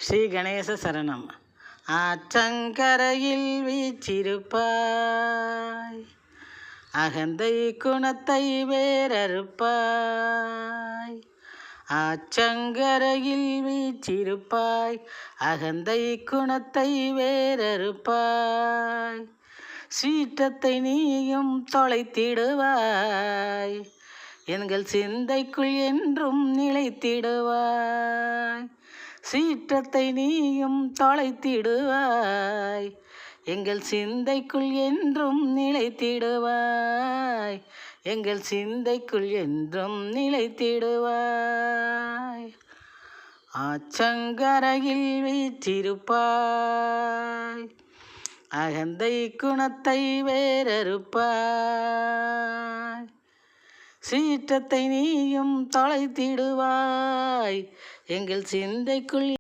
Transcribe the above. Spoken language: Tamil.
ஸ்ரீ கணேச சரணம். ஆற்றங்கரையில் வீற்றிருப்பாய், அகந்தை குணத்தை வேறறுப்பாய். ஆற்றங்கரையில் வீற்றிருப்பாய், அகந்தை குணத்தை வேறறுப்பாய். சீற்றத்தை நீயும் தொலைத்திடுவாய், எங்கள் சிந்தைக்குள் என்றும் நிலைத்திடுவாய். சீற்றத்தை நீயும் தொலைத்திடுவாய், எங்கள் சிந்தைக்குள் என்றும் நிலைத்திடுவாய். எங்கள் சிந்தைக்குள் என்றும் நிலைத்திடுவாய். ஆற்றங்கரையில் வீற்றிருப்பாய், அகந்தை குணத்தை வேறறுப்பாய். சீற்றத்தை நீயும் தொலைத்திடுவாய், எங்கள் சிந்தைக்குள்